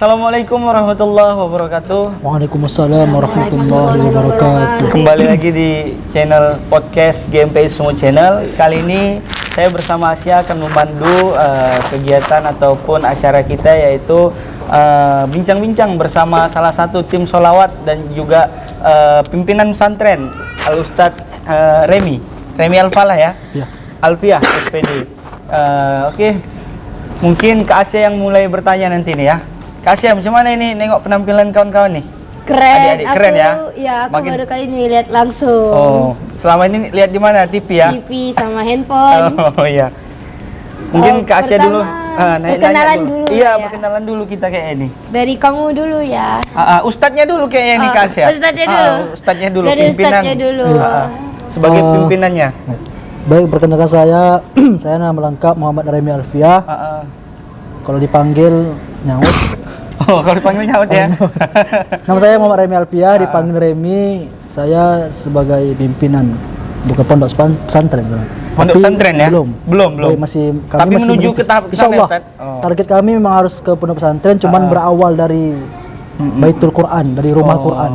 Assalamualaikum warahmatullahi wabarakatuh. Waalaikumsalam warahmatullahi wabarakatuh. Kembali lagi di channel podcast Gameplay Sungu Channel. Kali ini saya bersama Asia akan memandu kegiatan ataupun acara kita, yaitu bincang-bincang bersama salah satu tim sholawat dan juga pimpinan pesantren Al-Ustadz Remi Alfalah ya? Ya. Alfiah SPD. Oke. Mungkin Kak Asia yang mulai bertanya nanti nih ya. Kak Asia, macam mana ini nengok penampilan kawan-kawan nih? Keren. Adik-adik keren ya? Ya, aku baru kali ini lihat langsung. Oh, selama ini lihat di mana? TV ya? TV sama handphone. Oh iya. Mungkin Kak Asia dulu perkenalan dulu. Iya, Ya. perkenalan dulu kita kayak ini. Dari kamu dulu ya. Ustadznya dulu kayaknya nih Kak Asia. Ustadznya dulu. Ustadznya dulu, Dari pimpinan. ustadznya dulu. Sebagai pimpinannya. Baik, perkenalkan saya nama lengkap Muhammad Remi Alfiah. Kalau dipanggil Nyaut. Oh, kalau dipanggil Nyaut ya. Nama saya Muhammad Remi Alfiah, dipanggil Remi. Saya sebagai pimpinan, bukan pondok pesantren sebenarnya. Pondok pesantren ya? Belum. Kami Tapi masih menuju ke tahap Insya sana, Allah. Ustaz. Target kami memang harus ke pondok pesantren, cuman berawal dari Baitul Quran, dari rumah Quran.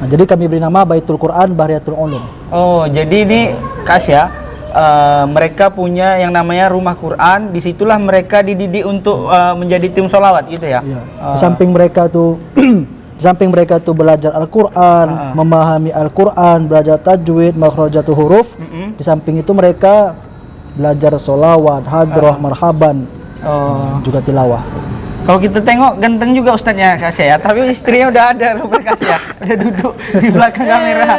Nah, jadi kami beri nama Baitul Quran Bahriyatul Ulum. Oh, jadi ini Kak Asia, mereka punya yang namanya rumah Quran. Disitulah mereka dididik untuk menjadi tim sholawat gitu ya? Iya. Di samping mereka tuh belajar Al-Quran, memahami Al-Quran, belajar tajwid, makhrajatul huruf. Di samping itu mereka belajar sholawat, hadroh, marhaban, juga tilawah. Kalau kita tengok ganteng juga ustadznya Kak Asia ya, tapi istrinya udah ada Kak Asia, udah duduk di belakang kamera.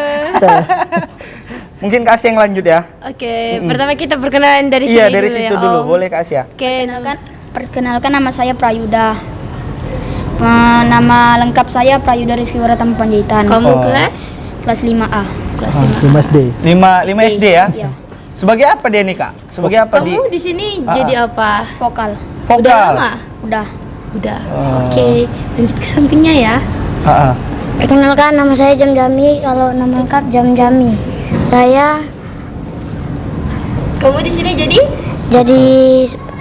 Mungkin Kak Asia yang lanjut ya. Oke, pertama kita perkenalan dari sini Iya, dari dulu situ ya, dulu. Om. Boleh Kak Asia. Oke, Perkenalkan, nama saya Prayuda. Nama lengkap saya Prayuda Rizky Waratama Panjaitan. kamu kelas? Kelas 5A. Kelas 5 SD. 5 SD ya? Iya. Sebagai apa dia nih Kak? Sebagai apa Kamu di sini jadi apa? Vokal. Udah Vokal? lama? Udah. Udah. Oke, lanjut ke sampingnya ya. Perkenalkan, nama saya Jamjami. Kalau nama lengkap Jamjami. Saya Kamu di sini jadi?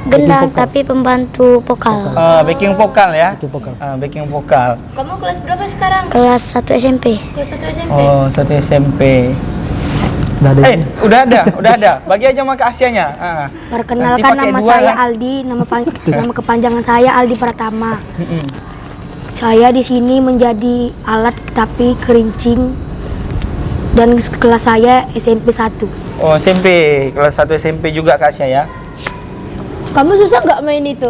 gendang tapi pembantu vokal. Backing vokal ya? Backing vokal. Backing vokal. Kamu kelas berapa sekarang? Kelas 1 SMP. Kelas 1 SMP. Oh, 1 SMP. Udah ada. Bagi aja sama Kak Asianya. Perkenalkan, Nanti pakai nama dua, saya kan? Aldi. Nama kepanjangan saya Aldi Pratama. Saya di sini menjadi alat tapi kerincing, dan kelas saya SMP 1. Oh, SMP. Kelas 1 SMP juga Kak Asia ya? Kamu susah nggak main itu?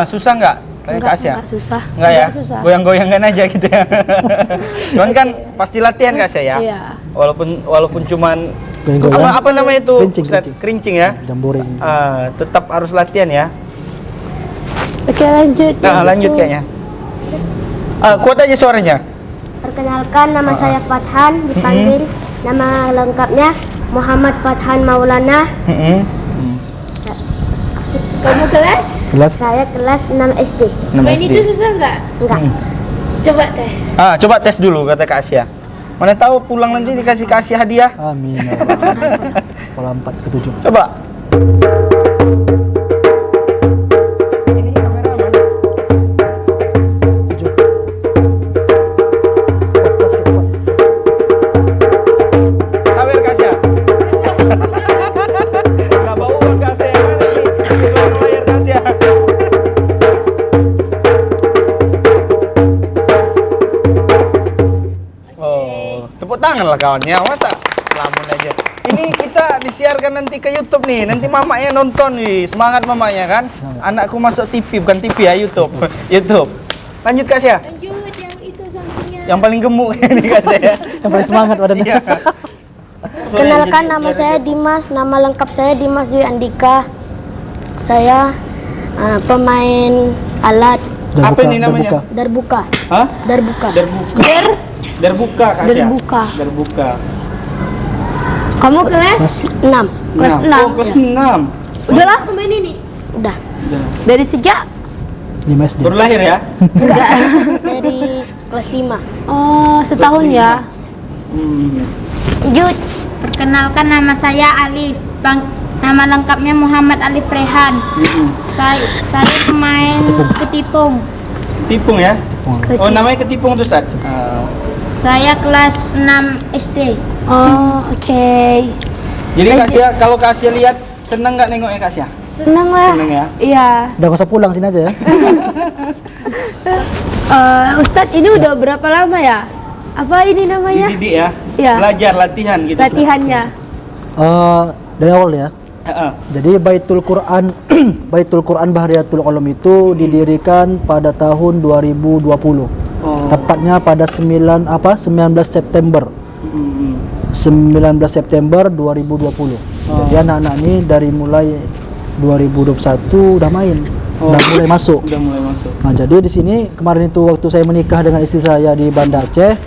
Susah nggak? Tanya Kak Asia. Enggak susah. Enggak ya? Enggak susah. Goyang-goyangan aja gitu ya. Cuman kan pasti latihan Kak Asia ya? Iya. Walaupun cuman Goyang-goyang. apa namanya itu? Kerincing. Kerincing ya? Jamboree. Tetap harus latihan ya. Oke, lanjut. Lanjut kayaknya. Kuat aja suaranya. Perkenalkan, nama saya Fathan, dipanggil nama lengkapnya Muhammad Fathan Maulana. Kamu kelas? Saya kelas 6 SD. Main itu susah nggak? Enggak. Coba tes. Coba tes dulu kata Kak Asia. Mana tahu pulang nanti dikasih Kak Asia hadiah. Amin. Ya Allah. Pola 4 ke 7. Coba. Ini kameraman. Sabar Kak Asia. Nggak bau kan Kak Asia? Mana nih? Di belakang layar Kak Asia. Oh, tepuk tangan lah kawannya. Masa lamun aja. Ini kita disiarkan nanti ke YouTube nih. Nanti mamanya nonton nih. Semangat mamanya kan. Anakku masuk TV, bukan TV ya, YouTube. YouTube. Lanjut Kak Asia. Lanjut yang itu sampingnya. Yang paling gemuk ini Kak Asia. Yang paling semangat badannya. Iya. Perkenalkan, nama saya Dimas. Nama lengkap saya Dimas Dwi Andika. Saya pemain alat Apa ini namanya? darbuka. Hah? Darbuka. Darbuka Kak Asia. Darbuka. Darbuka. Kamu kelas? 6. Kelas 6. Oh, kelas 6. Udah lama main ini? Udah. Dari sejak? 5 SD. Baru lahir ya? Dari kelas 5. Oh, setahun ya. Lanjut. Perkenalkan, nama saya Alif. Nama lengkapnya Muhammad Alif Rehan. Saya pemain ketipung. Ketipung ya? Oh, namanya Ketipung tuh, Ustaz. Saya kelas 6 SD. Oh, oke. Jadi Kak Sia, kalau Kak Sia lihat senang nggak nengoknya Kak Sia? Senang lah. Senang ya? Iya. Udah gak usah pulang sini aja ya. Ustadz, ini udah berapa lama ya? Apa ini namanya? Dididik ya? Iya. Belajar, latihan gitu. Latihannya. Dari awal ya. Heeh. Jadi Baitul Quran Baitul Quran Bahriyatul Ulum itu didirikan pada tahun 2020. Tepatnya pada 19 September. 19 September 2020. Jadi anak-anak ini dari mulai 2021 udah main. Udah mulai masuk. Udah mulai masuk. Nah, jadi di sini kemarin itu waktu saya menikah dengan istri saya di Banda Aceh,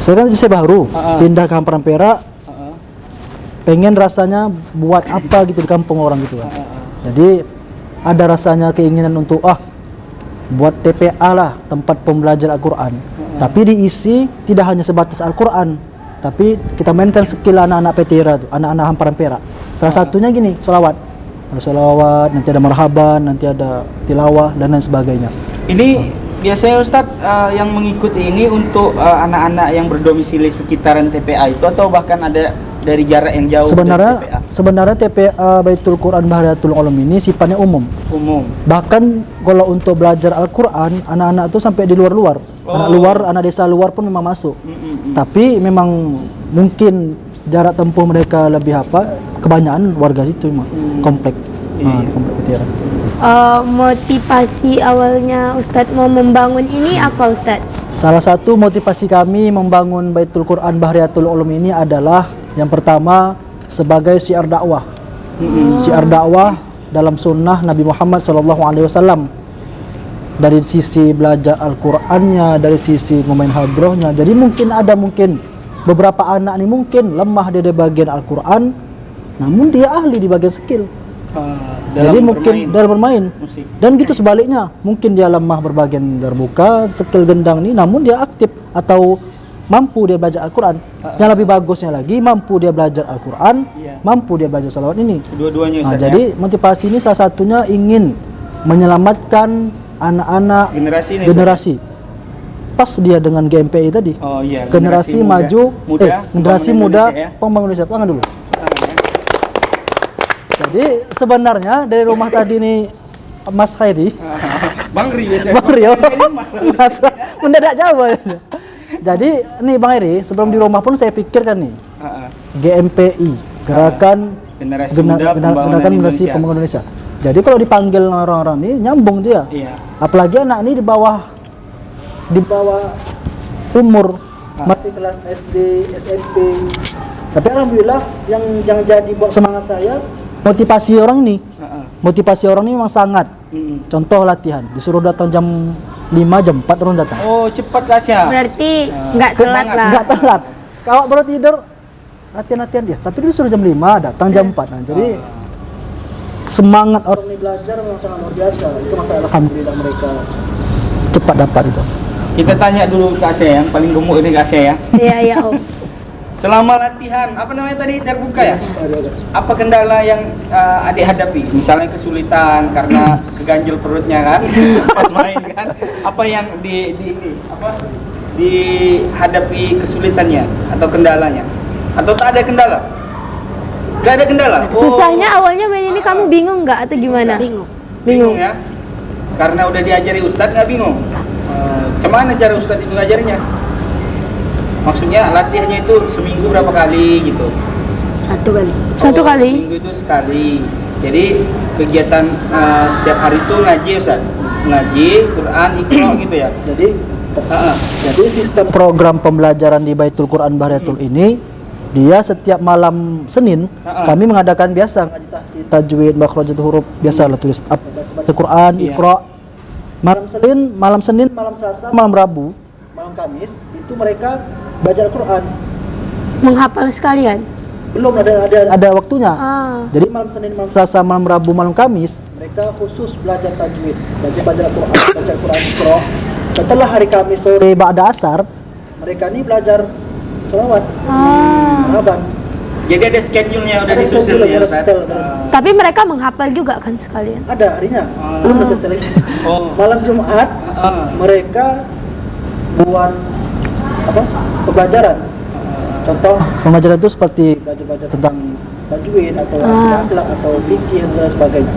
saya kan saya baru pindah ke Hamparan Perak. Pengen rasanya buat apa gitu di kampung orang gitu kan. Jadi ada rasanya keinginan untuk buat TPA lah, tempat pembelajaran Al-Quran. Tapi diisi tidak hanya sebatas Al-Quran, tapi kita mainkan skill anak-anak petira tuh, anak-anak Hamparan Perak. Salah satunya gini, sholawat. Ada sholawat, nanti ada marhaban, nanti ada tilawah dan lain sebagainya. Ini biasanya Ustadz yang mengikuti ini untuk anak-anak yang berdomisili sekitaran TPA itu atau bahkan ada dari jarak yang jauh? Sebenarnya TPA Baitul Quran Bahriyatul Ulum ini sifatnya umum. Bahkan kalau untuk belajar Al-Quran, anak-anak itu sampai di luar-luar. Anak desa luar pun memang masuk. Tapi memang mungkin jarak tempuh mereka lebih kebanyakan warga situ memang komplek. Komplek petira. Motivasi awalnya Ustadz mau membangun ini apa Ustadz? Salah satu motivasi kami membangun Baitul Quran Bahriyatul Ulum ini adalah yang pertama sebagai syiar dakwah. Syiar dakwah dalam sunnah Nabi Muhammad SAW. Dari sisi belajar Al-Qur'annya, dari sisi memain hadrohnya. Jadi mungkin beberapa anak ini mungkin lemah di bagian Al-Qur'an, namun dia ahli di bagian skill. Jadi mungkin dalam bermain musik. Dan gitu sebaliknya, mungkin dia lemah berbagian terbuka, skill gendang ini, namun dia aktif atau mampu dia belajar Al-Quran. Yang lebih bagusnya lagi, mampu dia belajar Al-Quran, mampu dia belajar salawat ini. Dua-duanya Ustaz, jadi motivasi ini salah satunya ingin menyelamatkan anak-anak generasi. Pas dia dengan GMPI tadi. Generasi maju, generasi muda pembangun Indonesia. Tangan dulu. Jadi sebenarnya dari rumah tadi nih Mas Khairi, Bang Rio, mendadak jawab. Jadi nih Bang Khairi, sebelum di rumah pun saya pikirkan nih GMPI, Gerakan Generasi Pembangunan Indonesia. Jadi kalau dipanggil orang-orang ini nyambung dia. Apalagi anak ini di bawah umur masih kelas SD, SMP. Tapi alhamdulillah yang jadi buat semangat saya motivasi orang ini. Motivasi orang ini memang sangat. Contoh latihan, disuruh datang jam 5, jam 4 orang datang. Oh, cepat Kasya. Berarti nggak telat lah. Nggak telat. Kalau baru tidur latihan dia, tapi disuruh jam 5 datang jam 4. Nah, jadi semangat orang ini belajar memang sangat luar biasa. Itu maka alhamdulillah mereka cepat dapat itu. Kita tanya dulu Kak Asya yang paling gemuk ini Kak Asya ya. Iya, Om. Selama latihan, apa namanya tadi, terbuka ya? Apa kendala yang adik hadapi? Misalnya kesulitan karena keganjel perutnya kan, pas main kan? Apa yang dihadapi kesulitannya atau kendalanya? Atau tak ada kendala? Gak ada kendala? Susahnya awalnya main ini kamu bingung nggak atau gimana? Bingung ya? Karena udah diajari Ustadz nggak bingung? Cuman cara Ustadz itu ngajarinya? Maksudnya latihannya itu seminggu berapa kali gitu? Satu kali. Seminggu itu sekali. Jadi kegiatan setiap hari itu ngaji Ustaz? Ngaji, Quran, Iqra gitu ya? Jadi sistem program pembelajaran di Baitul Quran Bahriyatul ini, dia setiap malam Senin kami mengadakan biasa ngaji tahsin, tajwid, makhrajatul huruf, biasalah tulis baca Quran, Iqra. Malam Senin, malam Selasa, malam Rabu, malam Kamis itu mereka belajar Quran. Menghafal sekalian? Belum ada waktunya. Jadi malam Senin, malam Selasa, malam Rabu, malam Kamis mereka khusus belajar tajwid, baca Quran, baca Quran Iqra. Setelah hari Kamis sore ba'da asar, mereka ini belajar sholawat, marhaban. Jadi ada schedule-nya udah Ada disusun schedule, ya ada Ustaz? setel, ada Tapi mereka menghafal juga kan sekalian. Ada harinya, belum selesai lagi. Oh. Malam Jumat mereka buat apa? Pembelajaran. Contoh pembelajaran itu seperti belajar tentang tajwid atau akhlak atau fikih dan sebagainya.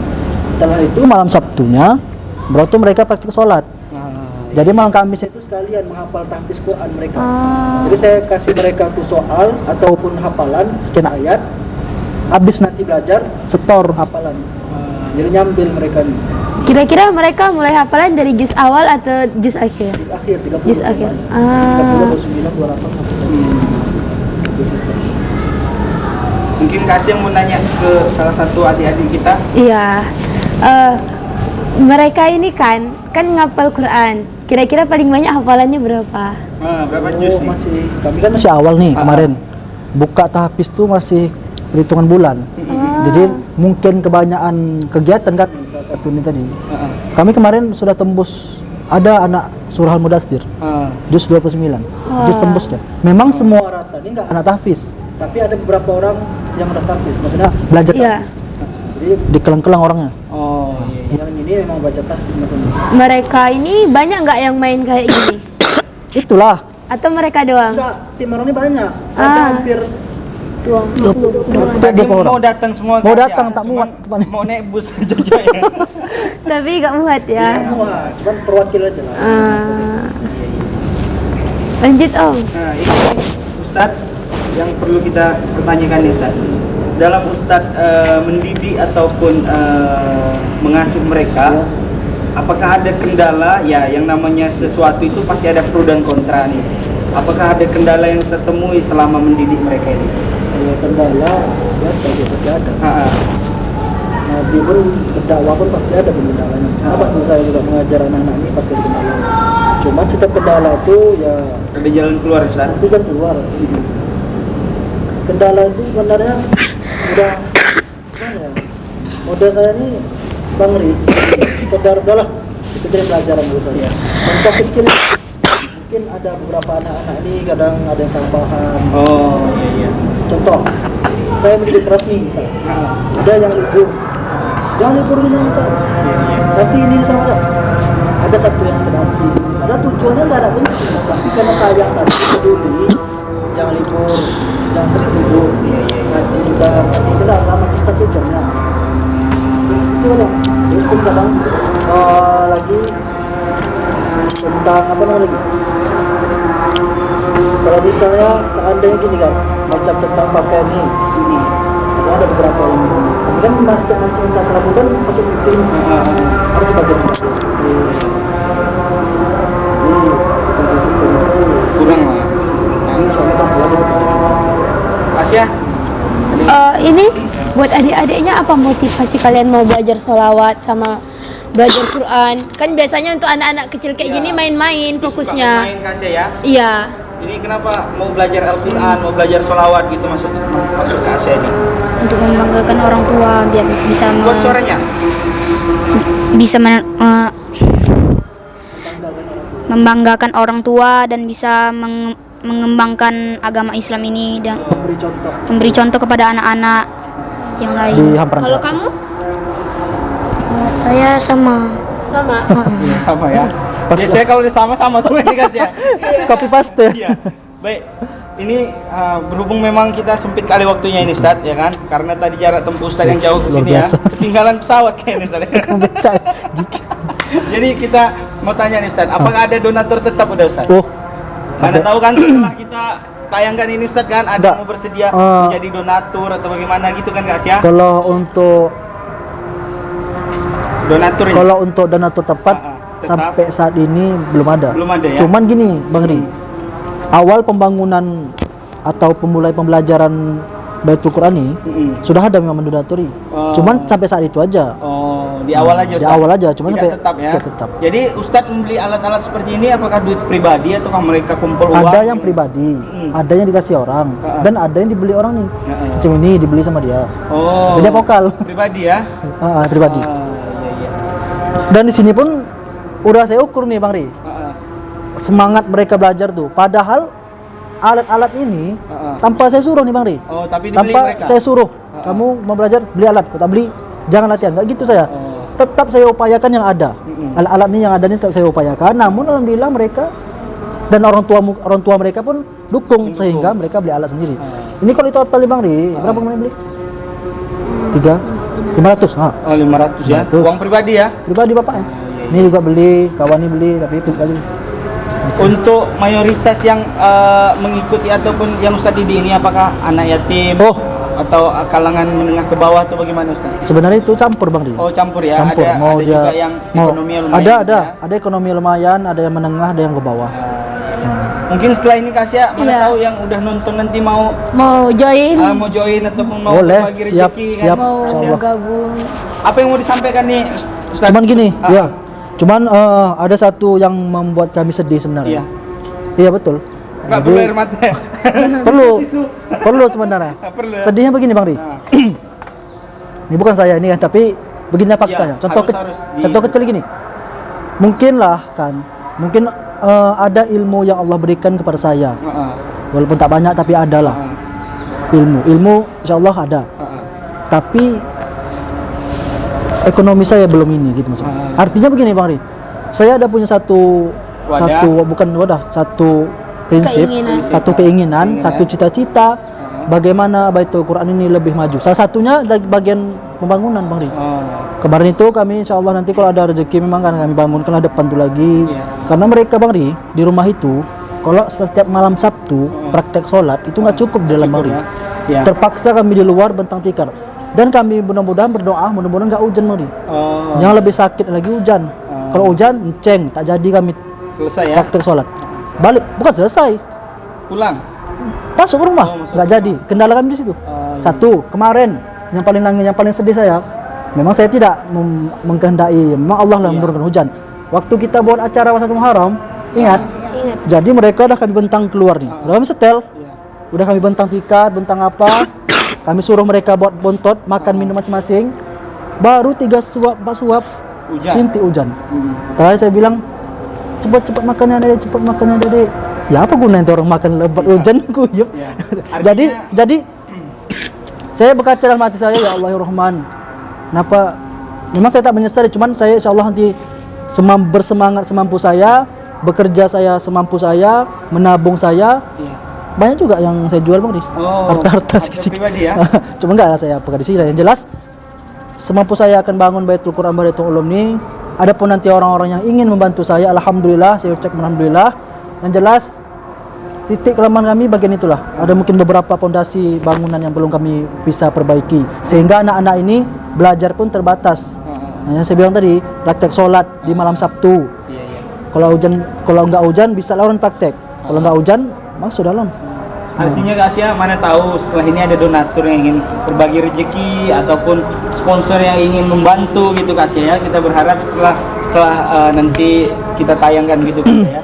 Setelah itu malam Sabtunya baru tuh mereka praktik sholat. Jadi malam Kamis itu sekalian menghafal tahfiz Quran mereka. Jadi saya kasih mereka tuh soal ataupun hafalan sekian ayat. Habis nanti belajar setor hafalan. Jadi nyambil mereka nih. Kira-kira mereka mulai hafalan dari juz awal atau juz akhir? Juz akhir 30. Juz akhir. 30 29 28 sampai itu sistem. Mungkin Kasih mau nanya ke salah satu adik-adik kita. Iya. Mereka ini kan ngapal Quran. Kira-kira paling banyak hafalannya berapa? Berapa juz nih? Kami kan masih awal nih kemarin. Buka tahfiz tuh masih perhitungan bulan. Jadi mungkin kebanyakan kegiatan kan salah satu ini tadi. Kami kemarin sudah tembus ada anak surah Al-Mudaththir. Juz 29. Juz tembus deh. Memang semua rata ini enggak anak tahfiz, tapi ada beberapa orang yang udah tahfiz. Maksudnya belajar Iya. tahfiz. Jadi dikelang-kelang orangnya. Oh, iya. Yang ini memang baca tahfiz maksudnya. Mereka ini banyak nggak yang main kayak gini? Itulah. Atau mereka doang? Enggak, tim orang ini banyak. Ada hampir Tadi 20 mau orang. datang semua Mau Kak, datang, ya. tak Cuman muat. mau naik bus aja ya. Tapi nggak muat ya. Semua, cuman perwakilan aja lah. Lanjut Om. Nah, ini Ustadz yang perlu kita pertanyakan nih Ustadz. Dalam Ustadz mendidik ataupun mengasuh mereka, apakah ada kendala? Ya, yang namanya sesuatu itu pasti ada pro dan kontra nih. Apakah ada kendala yang Ustadz temui selama mendidik mereka ini? Ya, kendala ya sebagai pasti ada. Nabi pun berdakwah pun pasti ada kendalanya. Nah, pas saya juga mengajar anak-anak ini pasti ada kendala. Cuman setiap kendala itu ya Ada jalan keluar Ustadz? itu kan keluar. Kendala itu sebenarnya udah gimana ya? Model saya ini Bang Ri, sekedar udahlah itu jadi pelajaran dulu saja. Contoh kecil mungkin ada beberapa anak-anak ini kadang ada yang salah paham. Oh, iya. Contoh, saya mendidik keras nih misalnya. Ada yang libur, jangan libur di sana Cak. Nanti ini di sana Cak. Ada satu yang terhati. Ada tujuannya nggak ada benci, tapi karena sayang tadi peduli, jangan libur, jangan sering libur. Ngaji juga, ngaji tidak lama 1 jamnya. Itu ada. Terus pun kadang lagi tentang apa namanya lagi? Kalau misalnya seandainya gini kan, macam tentang pakaian ini, ada beberapa yang tapi kan masjid saya selakukan pakai putih, harus pakai putih. Kurang lah ya. Kasih ya. Ini buat adik-adiknya apa motivasi kalian mau belajar sholawat sama belajar Quran? Kan biasanya untuk anak-anak kecil kayak gini main-main fokusnya. Main Kasih ya. Iya. Ini kenapa mau belajar Al-Quran, mau belajar sholawat gitu maksud Kasih ini? Untuk membanggakan orang tua biar bisa Buat suaranya. bisa membanggakan orang tua dan bisa mengembangkan agama Islam ini dan Beri contoh memberi contoh kepada anak-anak yang di lain. hamparan. Kalau kamu? Saya sama. Sama. Sama ya. Biasanya kalau sama-sama semua ini Kasih ya. Copy paste. Iya. Baik. Ini berhubung memang kita sempit kali waktunya ini Ustadz ya kan, karena tadi jarak tempuh Ustadz yang jauh ke Luar sini ya, biasa. ketinggalan pesawat kayaknya Ustadz. Jadi kita mau tanya nih Ustadz, apakah ada donatur tetap udah Ustadz? Oh, Mana ada. tahu kan setelah kita tayangkan ini Ustadz kan ada Enggak. yang mau bersedia menjadi donatur atau bagaimana gitu kan Kak Asia? Kalau untuk Donatur ini. kalau untuk donatur tepat tetap. sampai saat ini belum ada. Belum ada ya? Cuman gini, Bang Ri. Awal pembangunan atau pemulai pembelajaran Baitul Quran ini sudah ada memang mendonaturi. Cuman sampai saat itu aja. Oh, di awal aja Di Ustadz? awal aja, cuman Tidak sampai tetap ya? tidak tetap. Jadi Ustadz membeli alat-alat seperti ini apakah duit pribadi atau mereka kumpul uang? Ada yang pribadi, ada yang dikasih orang, dan ada yang dibeli orang nih. Cuma ini dibeli sama dia. Oh, Jadi dia vokal. pribadi ya? Pribadi. Iya, iya. Dan di sini pun udah saya ukur nih Bang Ri. Semangat mereka belajar tuh. Padahal alat-alat ini tanpa saya suruh nih Bang Ri. Oh, tapi dibeli Tanpa mereka. saya suruh. Kamu mau belajar beli alat, kau tak beli jangan latihan. Enggak gitu saya. Tetap saya upayakan yang ada. Alat-alat ini yang ada ini tetap saya upayakan. Namun alhamdulillah mereka dan orang tua mereka pun dukung sehingga mereka beli alat sendiri. Ini kalau total nih Bang Ri, berapa kemarin beli? 500. Oh, 500 ya. 500. Uang pribadi ya. Pribadi bapak ya. Ini juga beli, kawan ini beli, tapi itu kali. Untuk mayoritas yang mengikuti ataupun yang Ustadz didik ini apakah anak yatim Oh. atau kalangan menengah ke bawah atau bagaimana Ustadz? Sebenarnya itu campur Bang Ri. Oh, campur ya. Campur. Ada juga yang ekonomi lumayan. Ada ekonomi lumayan, ada yang menengah, ada yang ke bawah. Mungkin setelah ini Kasya mana Iya. tahu yang udah nonton nanti mau join, mau join ataupun mau Boleh, berbagi siap, rezeki siap. kan. mau Insyaallah. gabung. Apa yang mau disampaikan nih Ustadz? Cuman gini, ya. Cuman ada satu yang membuat kami sedih sebenarnya. Iya. Iya betul. Enggak Jadi, perlu air mata. perlu sebenarnya. Perlu ya? Sedihnya begini Bang Ri. Ini bukan saya ini kan, tapi begini faktanya. Iya, Contoh harus contoh kecil gini. Mungkin ada ilmu yang Allah berikan kepada saya. Walaupun tak banyak tapi ada lah. Ilmu insyaallah ada. Tapi ekonomi saya belum ini gitu maksudnya. Artinya begini Bang Ri. Saya ada punya satu prinsip, satu keinginan, satu cita-cita bagaimana Baitul Quran ini lebih maju. Salah satunya dari bagian pembangunan Bang Ri. Kemarin itu kami insya Allah nanti kalau ada rezeki memang kan kami bangunkan depan tuh lagi. Karena mereka Bang Ri di rumah itu kalau setiap malam Sabtu praktek sholat itu nggak cukup di dalam Bang Ri. Terpaksa kami di luar bentang tikar. Dan kami mudah-mudahan berdoa mudah-mudahan nggak hujan Bang Ri. Yang lebih sakit lagi hujan. Kalau hujan enceng tak jadi kami Selesai ya. praktek sholat. Balik bukan selesai. Pulang. Masuk ke rumah nggak jadi. Kendala kami di situ. Satu kemarin yang paling sedih saya. Memang saya tidak mengkehendaki, memang Allah lah menurunkan hujan. Waktu kita buat acara Wasatul Muharram, ingat? Jadi mereka udah kami bentang keluar nih. Udah kami setel. Udah kami bentang tikar, bentang apa. Kami suruh mereka buat bontot, makan minum masing-masing. Baru 3 suap, 4 suap rintik hujan. Terakhir saya bilang, cepat makannya Dede. Ya apa gunanya orang makan lebat hujan kuyup. Jadi saya berkata dalam hati saya, ya Allah ya Rahman. Kenapa? Memang saya tak menyesal, cuman saya insya Allah nanti bersemangat semampu saya, bekerja saya semampu saya, menabung saya. Banyak juga yang saya jual Bang Ri. Harta-harta sedikit. Pribadi ya. Cuma enggak saya pakai di sini. Yang jelas semampu saya akan bangun Baitul Quran Baitul Ulum ini. Adapun nanti orang-orang yang ingin membantu saya, alhamdulillah, saya ucapkan alhamdulillah. Yang jelas titik kelemahan kami bagian itulah. Ada mungkin beberapa pondasi bangunan yang belum kami bisa perbaiki. Sehingga anak-anak ini belajar pun terbatas. Nah, yang saya bilang tadi, praktek sholat di malam Sabtu. Kalau nggak hujan bisa lawan praktek. Kalau nggak hujan masuk dalam. Artinya Kak Asia, mana tahu setelah ini ada donatur yang ingin berbagi rezeki ataupun sponsor yang ingin membantu gitu Kak Asia ya. Kita berharap setelah nanti kita tayangkan gitu Kak Asia ya.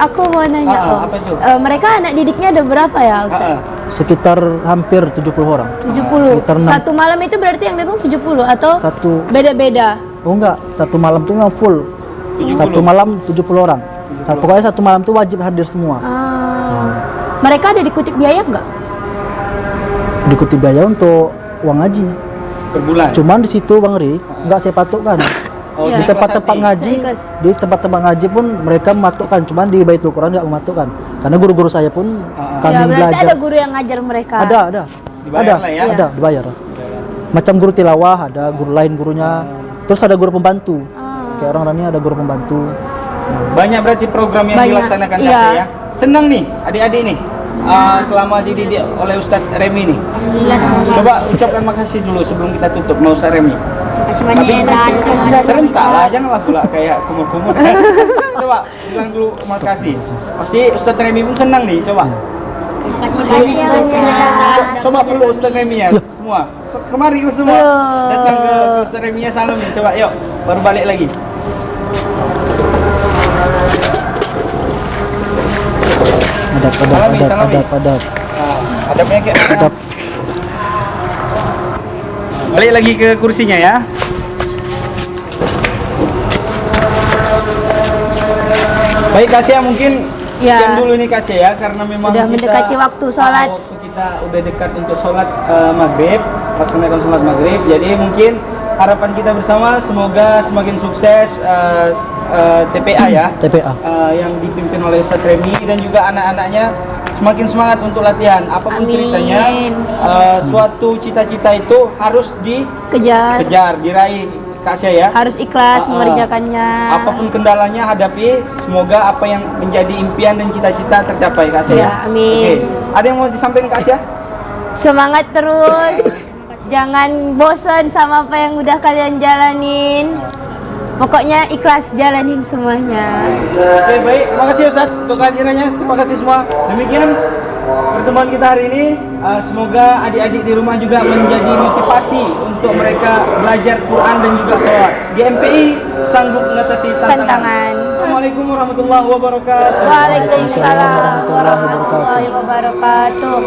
Aku mau nanya apa itu? mereka anak didiknya ada berapa ya Ustaz? Sekitar hampir 70 orang. 70. Sekitar 6. Satu malam itu berarti yang datang 70 atau Satu. beda-beda? Oh enggak, satu malam tuh memang full. 70. Satu malam 70 orang. Pokoknya satu malam tuh wajib hadir semua. Mereka ada dikutip biaya nggak? Dikutip biaya untuk uang ngaji. Per bulan. Cuman di situ Bang Ri, enggak saya patukkan. Di tempat-tempat ngaji, di tempat-tempat ngaji pun mereka mematukkan, cuman di Baitul Quran enggak mematukkan. Karena guru-guru saya pun kami Ya berarti belajar. ada guru yang ngajar mereka. Ada. Dibayar lah ya. Ada, dibayar. Macam guru tilawah, ada guru lain gurunya. Terus ada guru pembantu. Kayak orang ini ada guru pembantu. Banyak berarti program yang dilaksanakan Kak Asia ya. Senang nih adik-adik nih. Selama dididik oleh Ustadz Remi nih. Coba ucapkan makasih dulu sebelum kita tutup sama Ustadz Remi. Masih banyak ya, Dan. Serentak lah, janganlah pula kayak kumur-kumur. Coba bilang dulu makasih. Pasti Ustadz Remi pun senang nih, coba. Masih banyak ya, Dan. Coba perlu Ustadz Remi ya, semua. Kemari semua datang ke Ustadz Remi ya, salam nih. Coba yuk, baru balik lagi. Adab. Adabnya kayak adab. Balik lagi ke kursinya ya. Baik Kak Asia, mungkin Ya. Sekian dulu nih Kak Sia ya, karena memang Udah mendekati waktu sholat. Waktu kita udah dekat untuk sholat maghrib, laksanakan sholat maghrib. Jadi mungkin harapan kita bersama semoga semakin sukses TPA ya. TPA. Yang dipimpin oleh Ustadz Remi dan juga anak-anaknya semakin semangat untuk latihan. Apapun Amin. ceritanya, suatu cita-cita itu harus dikejar, diraih Kak Sia ya. Harus ikhlas mengerjakannya. Apapun kendalanya hadapi, semoga apa yang menjadi impian dan cita-cita tercapai Kak Sia. Ya, amin. Oke. Ada yang mau disampaikan Kak Sia? Semangat terus. Jangan bosan sama apa yang udah kalian jalanin. Pokoknya ikhlas jalanin semuanya. Oke, baik. Makasih Ustadz untuk kehadirannya. Terima kasih semua. Demikian pertemuan kita hari ini. Semoga adik-adik di rumah juga menjadi motivasi untuk mereka belajar Quran dan juga sholat. GMPI sanggup mengatasi tantangan. Assalamualaikum warahmatullahi wabarakatuh. Waalaikumsalam warahmatullahi wabarakatuh.